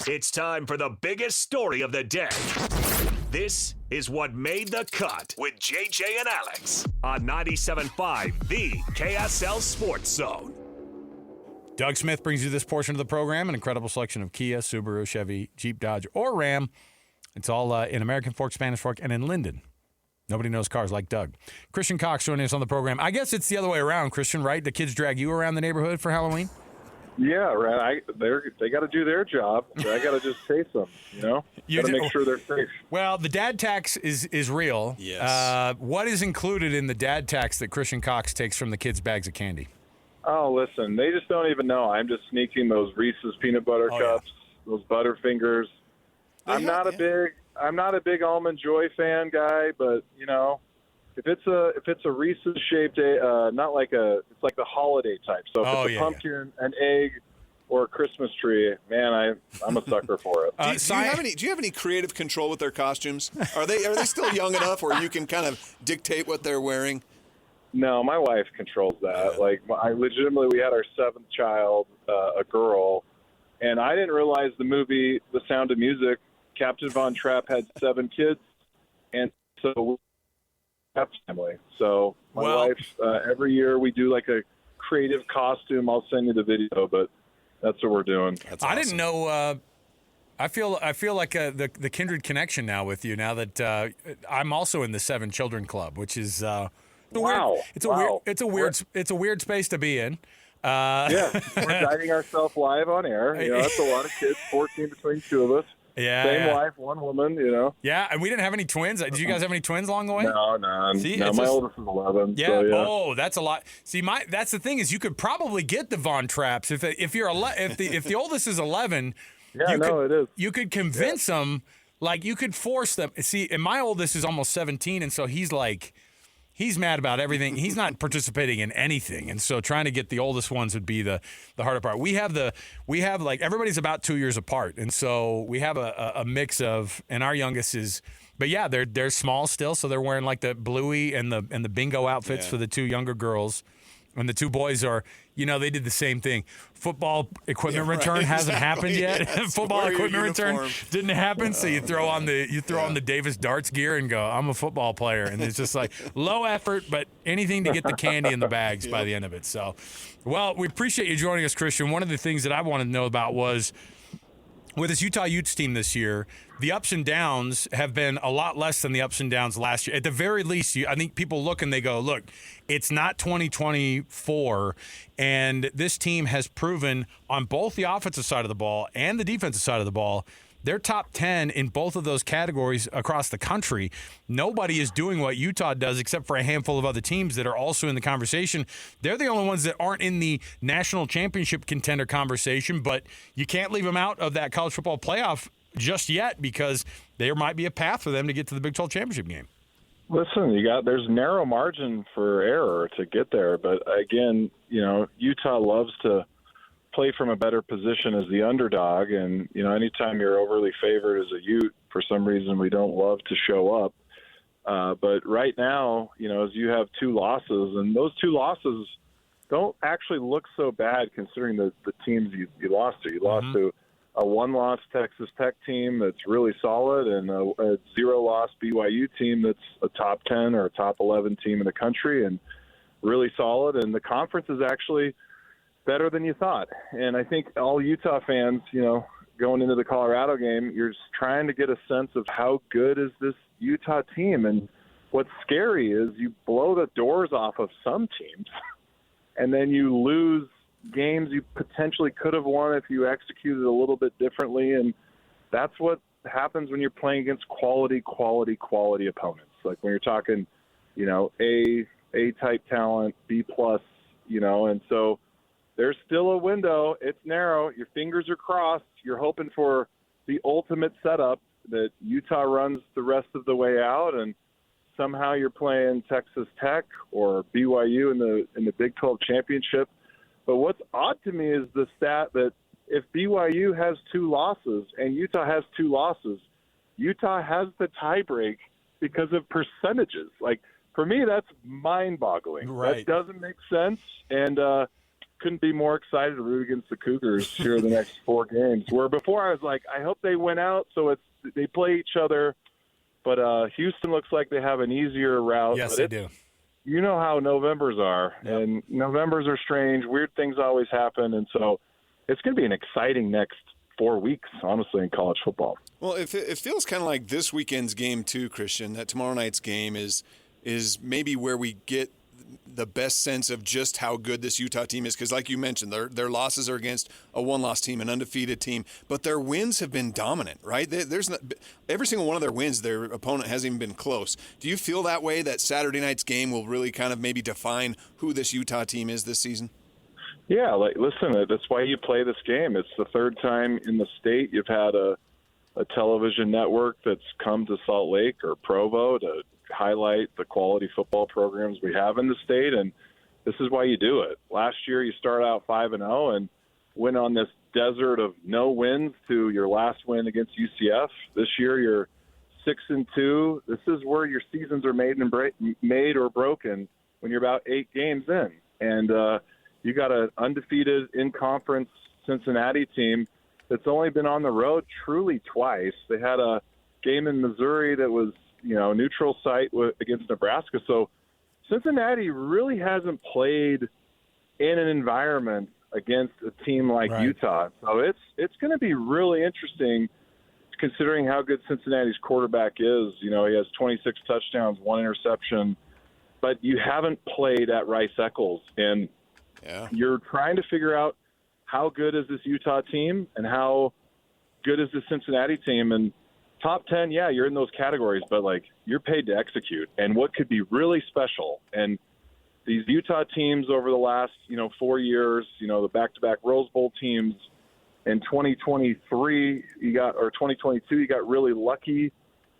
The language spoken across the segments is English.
It's time for the biggest story of the day. This is What Made the Cut with JJ and Alex on 97.5, the KSL Sports Zone. Doug Smith brings you this portion of the program, an incredible selection of Kia, Subaru, Chevy, Jeep, Dodge, or Ram. It's all in American Fork, Spanish Fork, and in Linden. Nobody knows cars like Doug. Christian Cox joining us on the program. I guess it's the other way around, Christian, right? The kids drag you around the neighborhood for Halloween? Yeah, right. They got to do their job. I got to just chase them, Got to make sure they're safe. Well, the dad tax is real. Yes. What is included in the dad tax that Christian Cox takes from the kids' bags of candy? Oh, listen, they just don't even know. I'm just sneaking those Reese's peanut butter cups, those Butterfingers. I'm not a big Almond Joy fan guy, but if it's a Reese's shaped, it's like the holiday type. So if it's a pumpkin, an egg, or a Christmas tree, man, I'm a sucker for it. Do you have any creative control with their costumes? Are they still young enough where you can kind of dictate what they're wearing? No, my wife controls that. We had our seventh child, a girl, and I didn't realize the movie The Sound of Music, Captain Von Trapp had 7 kids, and so family. So my wife, every year we do like a creative costume. I'll send you the video, but that's what we're doing. That's awesome. I didn't know. I feel like the kindred connection now with you. Now that I'm also in the 7 Children Club, which is it's a weird space to be in. Yeah, we're guiding ourselves live on air. That's a lot of kids. 14 between 2 of us. Yeah, same wife, 1 woman. Yeah, and we didn't have any twins. Did you guys have any twins along the way? No. See, no, my oldest is 11. Yeah. So, yeah. Oh, that's a lot. See, that's the thing is you could probably get the Von Trapps if the oldest is 11. Yeah, it is. You could convince them, like you could force them. See, and my oldest is almost 17, and so he's mad about everything. He's not participating in anything, and so trying to get the oldest ones would be the harder part. We have like everybody's about 2 years apart, and so we have a mix of, and our youngest is, but yeah, they're small still, so they're wearing like the bluey and the bingo outfits for the 2 younger girls, and the 2 boys are. They did the same thing. Football equipment return hasn't happened yet. Football equipment return didn't happen. So you throw on the Davis darts gear and go, I'm a football player. And it's just like low effort, but anything to get the candy in the bags by the end of it. So, well, we appreciate you joining us, Christian. One of the things that I wanted to know about was with this Utah Utes team this year, the ups and downs have been a lot less than the ups and downs last year. At the very least, I think people look and they go, look, it's not 2024, and this team has proven on both the offensive side of the ball and the defensive side of the ball, they're top 10 in both of those categories across the country. Nobody is doing what Utah does except for a handful of other teams that are also in the conversation. They're the only ones that aren't in the national championship contender conversation, but you can't leave them out of that college football playoff just yet because there might be a path for them to get to the Big 12 championship game. Listen, there's narrow margin for error to get there, but again, Utah loves to play from a better position as the underdog, and anytime you're overly favored as a Ute, for some reason we don't love to show up. But right now, as you have 2 losses, and those 2 losses don't actually look so bad considering the teams you lost to. You lost to a 1-loss Texas Tech team that's really solid, and a 0-loss BYU team that's a top 10 or a top 11 team in the country and really solid. And the conference is actually better than you thought. And I think all Utah fans, going into the Colorado game, you're just trying to get a sense of how good is this Utah team. And what's scary is you blow the doors off of some teams and then you lose games you potentially could have won if you executed a little bit differently. And that's what happens when you're playing against quality opponents. Like when you're talking, A-type talent, B+, and so there's still a window. It's narrow. Your fingers are crossed. You're hoping for the ultimate setup that Utah runs the rest of the way out, and somehow you're playing Texas Tech or BYU in the Big 12 championship. But what's odd to me is the stat that if BYU has 2 losses and Utah has 2 losses, Utah has the tiebreak because of percentages. Like, for me, that's mind-boggling. Right. That doesn't make sense. And couldn't be more excited to root against the Cougars here in the next 4 games. Where before I was like, I hope they win out so they play each other. But Houston looks like they have an easier route. Yes, they do. You know how Novembers are, Yep. and Novembers are strange. Weird things always happen, and so it's going to be an exciting next 4 weeks, honestly, in college football. Well, it feels kind of like this weekend's game too, Christian. That tomorrow night's game is maybe where we get the best sense of just how good this Utah team is, because like you mentioned, their losses are against a one-loss team, an undefeated team, but their wins have been dominant, right? There's not, every single one of their wins, their opponent hasn't even been close. Do you feel that way, that Saturday night's game will really kind of maybe define who this Utah team is this season? Yeah, listen, that's why you play this game. It's the 3rd time in the state you've had a television network that's come to Salt Lake or Provo to highlight the quality football programs we have in the state, and this is why you do it. Last year you start out 5-0 and went on this desert of no wins to your last win against UCF. This year you're 6-2. This is where your seasons are made or broken when you're about 8 games in, and you got an undefeated in-conference Cincinnati team that's only been on the road truly twice. They had a game in Missouri that was neutral site against Nebraska. So Cincinnati really hasn't played in an environment against a team like Utah. So it's going to be really interesting considering how good Cincinnati's quarterback is. He has 26 touchdowns, 1 interception, but you haven't played at Rice Eccles. And you're trying to figure out how good is this Utah team and how good is this Cincinnati team. And top 10, you're in those categories, but you're paid to execute. And what could be really special, and these Utah teams over the last 4 years, the back-to-back Rose Bowl teams, in 2023 2022 you got really lucky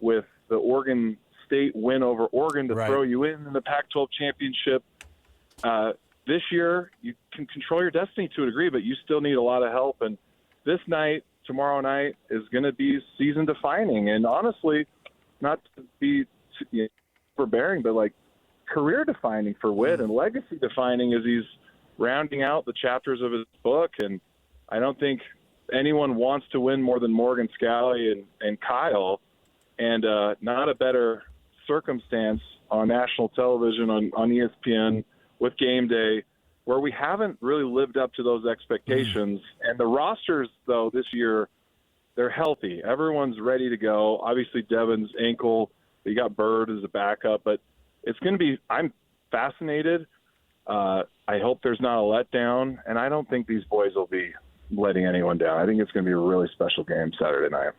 with the Oregon State win over Oregon to throw you in the Pac-12 championship. This year you can control your destiny to a degree, but you still need a lot of help. And this night, tomorrow night, is going to be season defining, and honestly, not to be overbearing, but career defining for Witt and legacy defining as he's rounding out the chapters of his book. And I don't think anyone wants to win more than Morgan Scally and Kyle, and not a better circumstance on national television on ESPN with Game Day, where we haven't really lived up to those expectations. And the rosters, though, this year, they're healthy. Everyone's ready to go. Obviously, Devin's ankle, you got Bird as a backup, but it's going to be – I'm fascinated. I hope there's not a letdown, and I don't think these boys will be letting anyone down. I think it's going to be a really special game Saturday night.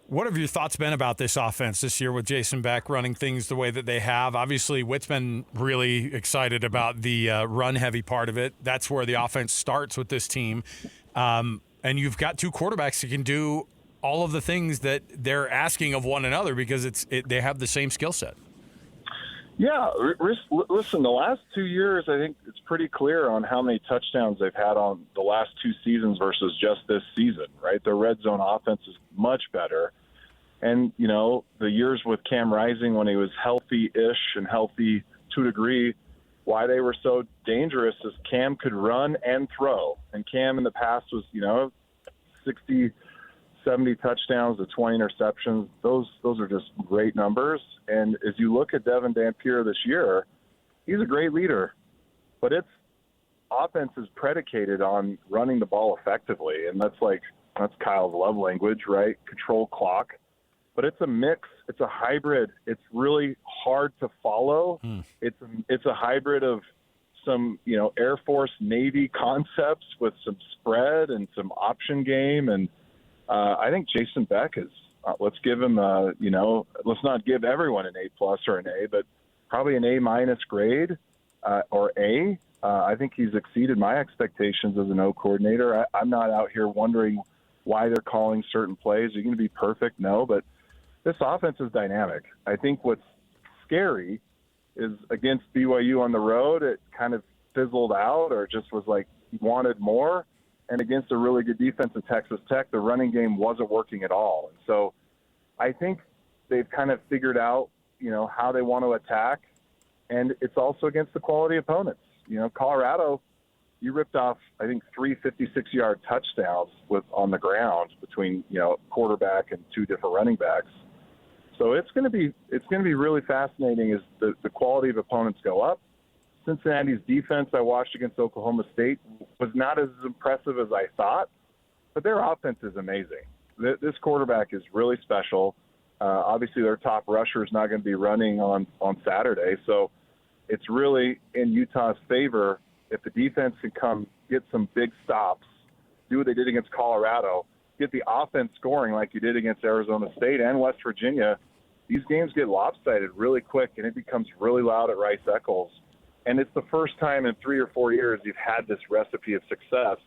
What have your thoughts been about this offense this year with Jason Beck running things the way that they have? Obviously, Witt's been really excited about the run-heavy part of it. That's where the offense starts with this team. And you've got 2 quarterbacks that can do all of the things that they're asking of one another because they have the same skill set. Yeah, listen, the last 2 years, I think it's pretty clear on how many touchdowns they've had on the last 2 seasons versus just this season, right? Their red zone offense is much better. And, the years with Cam Rising when he was healthy-ish and healthy to a degree, why they were so dangerous is Cam could run and throw. And Cam in the past was, 60, 70 touchdowns to 20 interceptions. Those are just great numbers. And as you look at Devin Dampier this year, he's a great leader. But its offense is predicated on running the ball effectively. And that's Kyle's love language, right? Control clock. But it's a mix. It's a hybrid. It's really hard to follow. It's a hybrid of some, Air Force, Navy concepts with some spread and some option game. And I think Jason Beck is, let's give him, let's not give everyone an A+ or an A, but probably an A- grade or A. I think he's exceeded my expectations as an O coordinator. I'm not out here wondering why they're calling certain plays. Are you going to be perfect? No, but this offense is dynamic. I think what's scary is against BYU on the road, it kind of fizzled out or just was wanted more. And against a really good defense at Texas Tech, the running game wasn't working at all. And so I think they've kind of figured out, how they want to attack. And it's also against the quality opponents. Colorado you ripped off, I think, 3 56-yard touchdowns on the ground between, quarterback and 2 different running backs. So it's going to be really fascinating as the quality of opponents go up. Cincinnati's defense I watched against Oklahoma State was not as impressive as I thought, but their offense is amazing. This quarterback is really special. Obviously, their top rusher is not going to be running on Saturday, so it's really in Utah's favor if the defense can come get some big stops, do what they did against Colorado, get the offense scoring like you did against Arizona State and West Virginia. These games get lopsided really quick, and it becomes really loud at Rice Eccles. And it's the first time in 3 or 4 years you've had this recipe of success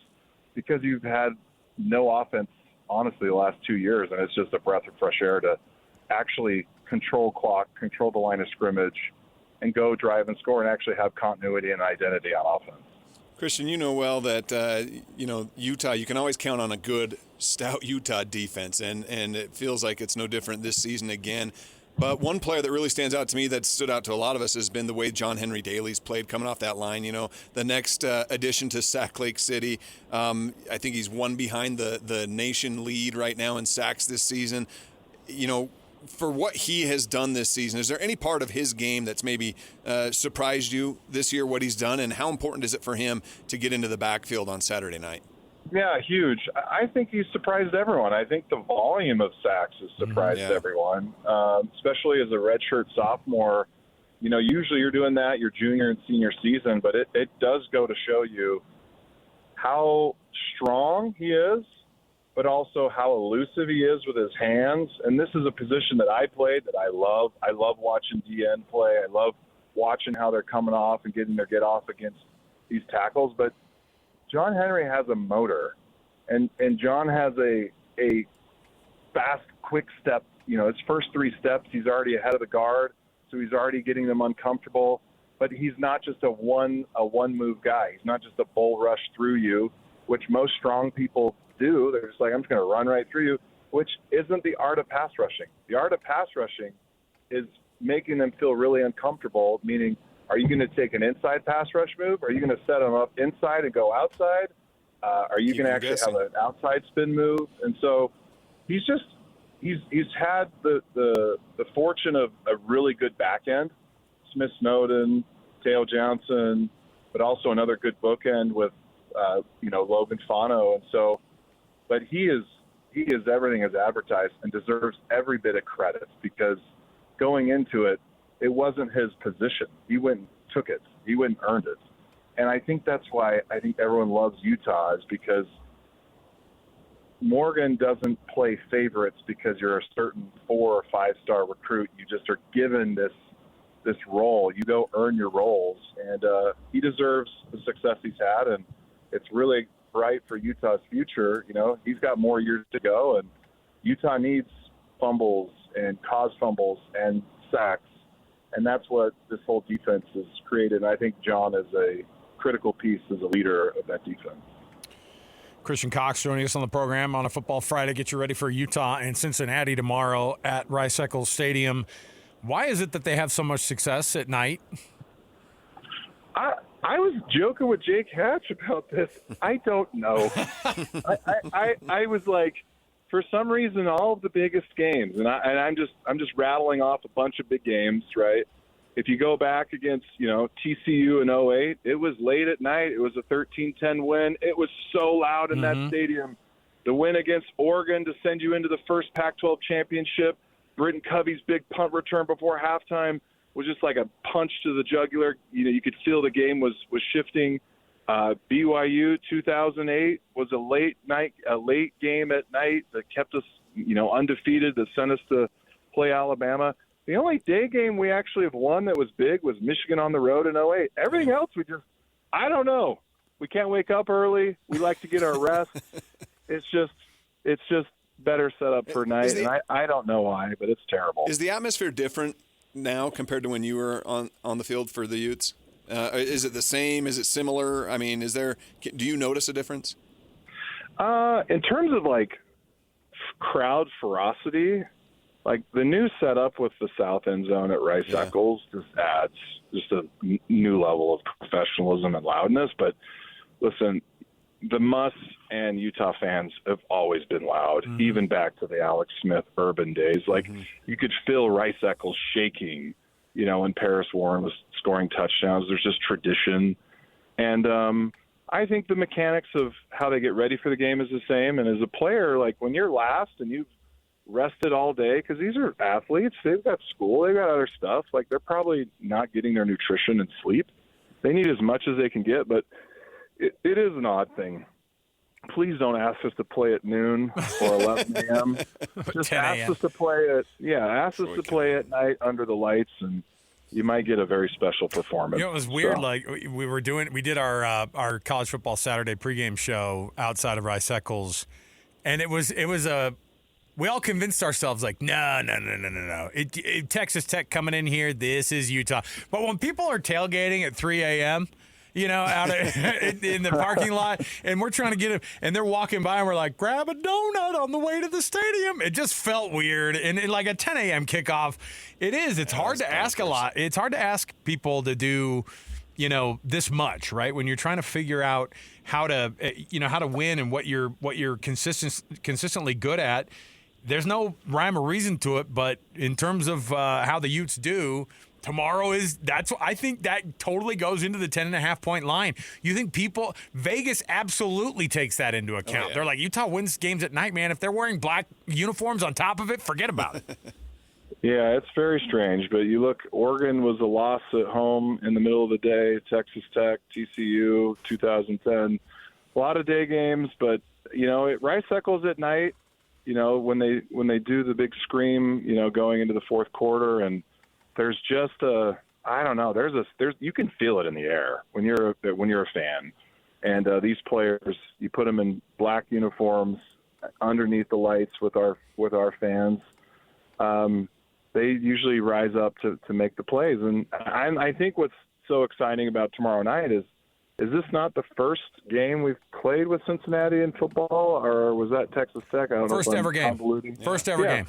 because you've had no offense, honestly, the last 2 years, and it's just a breath of fresh air to actually control clock, control the line of scrimmage, and go drive and score and actually have continuity and identity on offense. Christian, you know well that, Utah, you can always count on a good, stout Utah defense, and it feels like it's no different this season again. But one player that really stands out to me that stood out to a lot of us has been the way John Henry Daly's played coming off that line. The next addition to Sac Lake City. I think he's one behind the nation lead right now in sacks this season. For what he has done this season, is there any part of his game that's maybe surprised you this year, what he's done, and how important is it for him to get into the backfield on Saturday night? Yeah, huge. I think he's surprised everyone. I think the volume of sacks has surprised everyone, especially as a redshirt sophomore. Usually you're doing that your junior and senior season, but it does go to show you how strong he is, but also how elusive he is with his hands. And this is a position that I played that I love. I love watching DN play. I love watching how they're coming off and getting their get-off against these tackles. But John Henry has a motor, and John has a fast, quick step. His first 3 steps, he's already ahead of the guard, so he's already getting them uncomfortable. But he's not just a one-move guy. He's not just a bull rush through you, which most strong people do. They're just like, I'm just going to run right through you, which isn't the art of pass rushing. The art of pass rushing is making them feel really uncomfortable, meaning, are you going to take an inside pass rush move? Are you going to set them up inside and go outside? Are you going to actually have an outside spin move? And so he's had the fortune of a really good back end, Smith Snowden, Teo Johnson, but also another good bookend with Logan Fano. And so, but he is everything as advertised and deserves every bit of credit because going into it, it wasn't his position. He went and took it. He went and earned it. And I think that's why I think everyone loves Utah, is because Morgan doesn't play favorites because you're a certain 4 or 5-star recruit. You just are given this role. You go earn your roles. And he deserves the success he's had, and it's really bright for Utah's future. He's got more years to go, and Utah needs fumbles and cause fumbles and sacks. And that's what this whole defense has created. And I think John is a critical piece as a leader of that defense. Christian Cox joining us on the program on a Football Friday. Get you ready for Utah and Cincinnati tomorrow at Rice Eccles Stadium. Why is it that they have so much success at night? I was joking with Jake Hatch about this. I don't know. I was like, for some reason, all of the biggest games, and I'm just rattling off a bunch of big games, right? If you go back against, TCU in 2008, it was late at night. It was a 13-10 win. It was so loud in that stadium. The win against Oregon to send you into the first Pac-12 championship, Britton Covey's big punt return before halftime was just like a punch to the jugular. You could feel the game was shifting. BYU 2008 was a late game at night that kept us, undefeated, that sent us to play Alabama. The only day game we actually have won that was big was Michigan on the road in 2008. Everything else, I don't know. We can't wake up early. We like to get our rest. It's just better set up for night. And I don't know why, but it's terrible. Is the atmosphere different now compared to when you were on the field for the Utes? Is it the same? Is it similar? I mean, do you notice a difference? In terms of crowd ferocity, the new setup with the south end zone at Rice Eccles just adds just a new level of professionalism and loudness. But listen, the Muss and Utah fans have always been loud, even back to the Alex Smith Urban days. Like, you could feel Rice Eccles shaking, when Paris Warren was scoring touchdowns. There's just tradition. And I think the mechanics of how they get ready for the game is the same. And as a player, like, when you're last and you've rested all day, because these are athletes, they've got school, they've got other stuff. Like, they're probably not getting their nutrition and sleep. They need as much as they can get, but it is an odd thing. Please don't ask us to play at noon or 11 a.m. Just ask us to play at night under the lights, and you might get a very special performance. It was weird. So, like, we did our college football Saturday pregame show outside of Rice Eccles, and it was we all convinced ourselves, like, no. Texas Tech coming in here, this is Utah. But when people are tailgating at 3 a.m., out in the parking lot, and we're trying to get them, and they're walking by, and we're like, grab a donut on the way to the stadium. It just felt weird. And like a 10 a.m. kickoff, it's hard to ask a lot. It's hard to ask people to do, this much, right? When you're trying to figure out how to win and what you're consistently good at. There's no rhyme or reason to it, but in terms of how the Utes do, tomorrow I think that totally goes into the 10.5 point line. You think Vegas absolutely takes that into account. Oh, yeah. They're like, Utah wins games at night, man. If they're wearing black uniforms on top of it, forget about it. Yeah, it's very strange. But you look, Oregon was a loss at home in the middle of the day, Texas Tech, TCU, 2010. A lot of day games, but, at Rice Eccles at night, when they do the big scream, going into the fourth quarter, and there's just you can feel it in the air when you're a fan. And these players, you put them in black uniforms underneath the lights with our fans. They usually rise up to make the plays. And I think what's so exciting about tomorrow night is this not the first game we've played with Cincinnati in football, or was that Texas Tech? I don't know. First ever game. First ever game.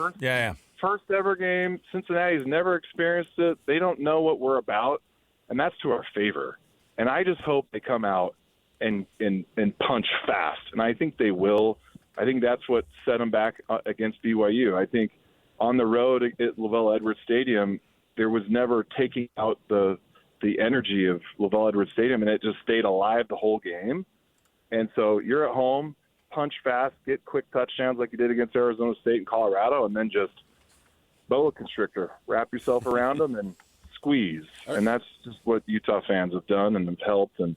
First ever game. Cincinnati's never experienced it. They don't know what we're about, and that's to our favor. And I just hope they come out and punch fast, and I think they will. I think that's what set them back against BYU. I think on the road at Lavelle Edwards Stadium, there was never taking out the energy of Lavelle Edwards Stadium, and it just stayed alive the whole game. And so you're at home, punch fast, get quick touchdowns like you did against Arizona State and Colorado, and then just boa constrictor, wrap yourself around them and squeeze. And that's just what Utah fans have done and have helped. And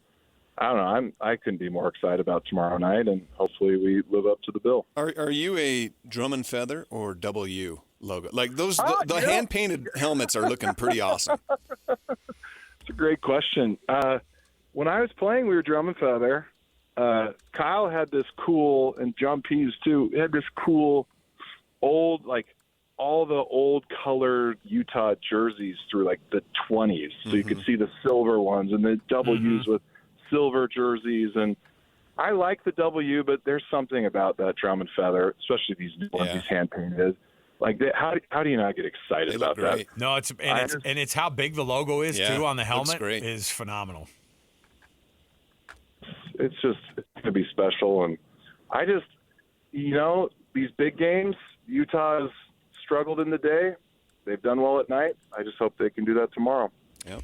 I don't know, I couldn't be more excited about tomorrow night, and hopefully we live up to the bill. Are you a drum and feather or W logo? Like those, the hand-painted helmets are looking pretty awesome. It's a great question. When I was playing, we were drum and feather. Kyle had this cool, and John Pease too, had this cool old, like, all the old colored Utah jerseys through like the 20s. So you could see the silver ones and the W's with silver jerseys. And I like the W, but there's something about that drum and feather, especially these new ones, these hand painted. Like, how do you not get excited about that? No, it's how big the logo is too on the helmet is phenomenal. It's going to be special. And I just, these big games, Utah has struggled in the day. They've done well at night. I just hope they can do that tomorrow. Yep.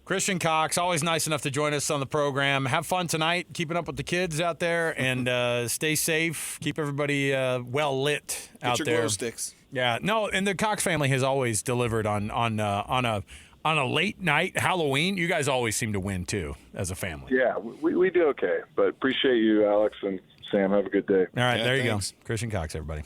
Christian Cox, always nice enough to join us on the program. Have fun tonight, keeping up with the kids out there, and stay safe. Keep everybody well lit out there. Get your glow sticks. Yeah, no, and the Cox family has always delivered on a late night Halloween. You guys always seem to win too as a family. Yeah, we do okay, but appreciate you, Alex and Sam. Have a good day. All right, there you go, Christian Cox, everybody.